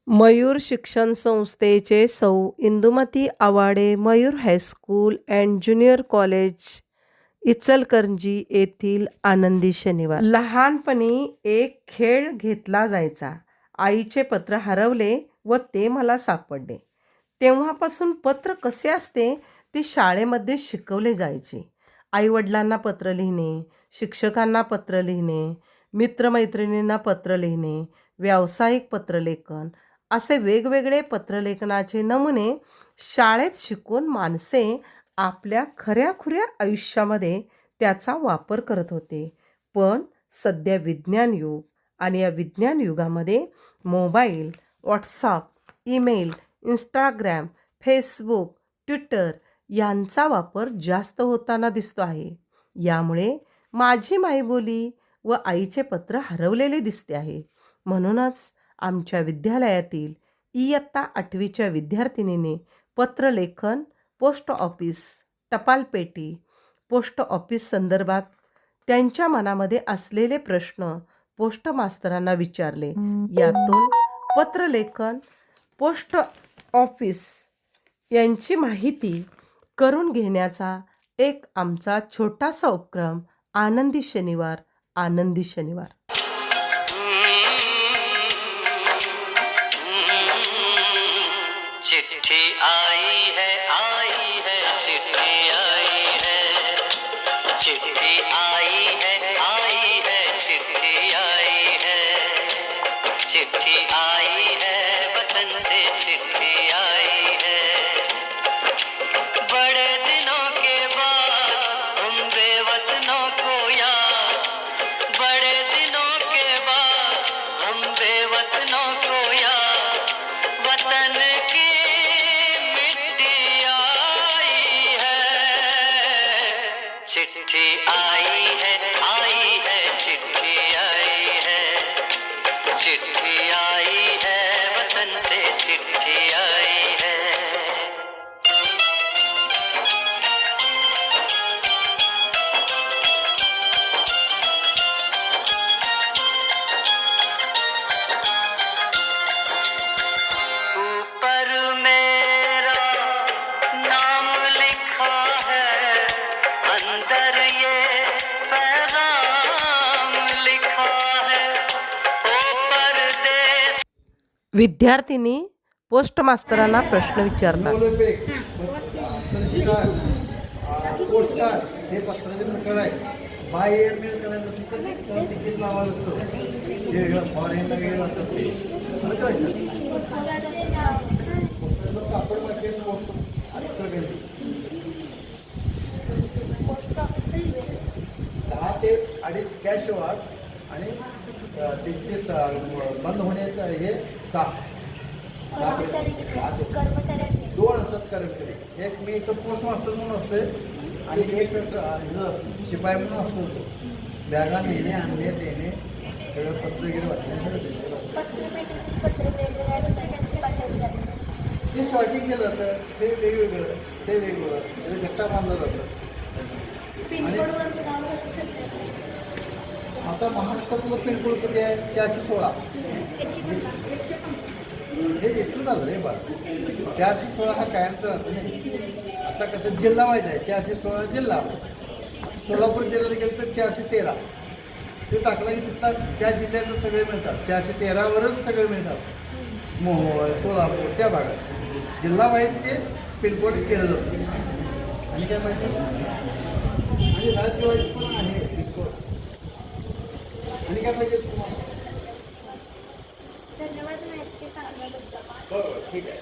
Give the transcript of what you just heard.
मयूर शिक्षण संस्थेचे सौ Indumati Awade Mayur high school and junior college Ichalkaranji येथील आनंदी शनिवार. लहानपणी एक खेळ घेतला जायचा. आईचे पत्र हरवले व ते मला सापडले. तेव्हापासून पत्र कसे असते ते शाळेमध्ये शिकवले जायचे. आईवडिलांना पत्र लिहिणे, शिक्षकांना पत्र लिहिणे, मित्रमैत्रिणींना पत्र लिहिणे, व्यावसायिक पत्रलेखन असे वेगवेगळे पत्रलेखनाचे नमुने शाळेत शिकून माणसे आपल्या खऱ्याखुऱ्या आयुष्यामध्ये त्याचा वापर करत होते. पण सध्या विज्ञान युग आणि या विज्ञान युगामध्ये mobile, WhatsApp, email, Instagram, Facebook, Twitter यांचा वापर जास्त होताना दिसतो आहे. यामुळे माझी मायबोली व आईचे पत्र हरवलेले दिसते आहे. म्हणूनच आमच्या विद्यालयातील इयत्ता 8वीच्या विद्यार्थिनीने पत्रलेखन, पोस्ट ऑफिस, टपालपेटी, पोस्ट ऑफिस संदर्भात त्यांच्या मनामध्ये असलेले प्रश्न पोस्ट मास्तरांना विचारले. यातून पत्रलेखन, पोस्ट ऑफिस यांची माहिती करून घेण्याचा एक आमचा छोटासा उपक्रम आनंदी शनिवार. आनंदी शनिवार. चिट्ठी आई है चिट्ठी आई है, चिट्ठी आई है चिट्ठी आई है, चिट्ठी आई है वतन से चिट्ठी आई है। बड़े दिनों के बाद हम बेवतनों को याद, बड़े दिनों के बाद हम बेवतनों को याद, वतन की चिट्ठी आई है चिट्ठी आई है, चिट्ठी आई है वतन से चिट्ठी आई है। ऊपर मेरा नाम लिखा है, अंदर ये पैगाम लिखा है, ओ परदेस। विद्यार्थिनी पोस्ट मास्तरांना प्रश्न विचारतात. पोस्टकार्ड हे पत्राचे प्रकार आहे. बाय एअरमेल करायचं तर तिकीट लावायला असतं, जे फॉरेनला गेलं असतं ते कापड मार्केट पोस्ट पोस्ट ऑफिस 10 ते 2.5 कॅश व्यवहार आणि त्यांचे बंद होण्याचं हे 6 2 असतात कर्मचारी. एक मी इथं पोस्ट मास्टर म्हणून असते आणि एक शिपाई म्हणून असतो. बॅगा नेणे, आणणे, देणे, सगळं पत्र वगैरे वाचण्यासाठी ते शॉर्टिंग केलं जातं. ते वेगवेगळं, ते वेगवेगळं त्याचं गट्टा बांधलं जातं. आता महाराष्ट्रातलं पिनकोड किती आहे? 416. हे इथून झालं रे बा. 416 हा कायमचा राहतो नाही. आता कसं जिल्हा वाईज आहे. 416 जिल्हा. सोलापूर जिल्ह्यात गेलं तर 413. ते टाकलं की तिथला त्या जिल्ह्यातलं सगळे मिळतात. 413वरच सगळे मिळतात. मोहोळ, सोलापूर त्या भागात जिल्हा वाईज ते पिनकोड केलं जातं. आणि काय माहिती आणि राज्य वाईज पण आहे पिनकोड. आणि काय पाहिजे तुम्हाला? धन्यवाद माहिती सांगितल्याबद्दल. बरोबर, ठीक आहे.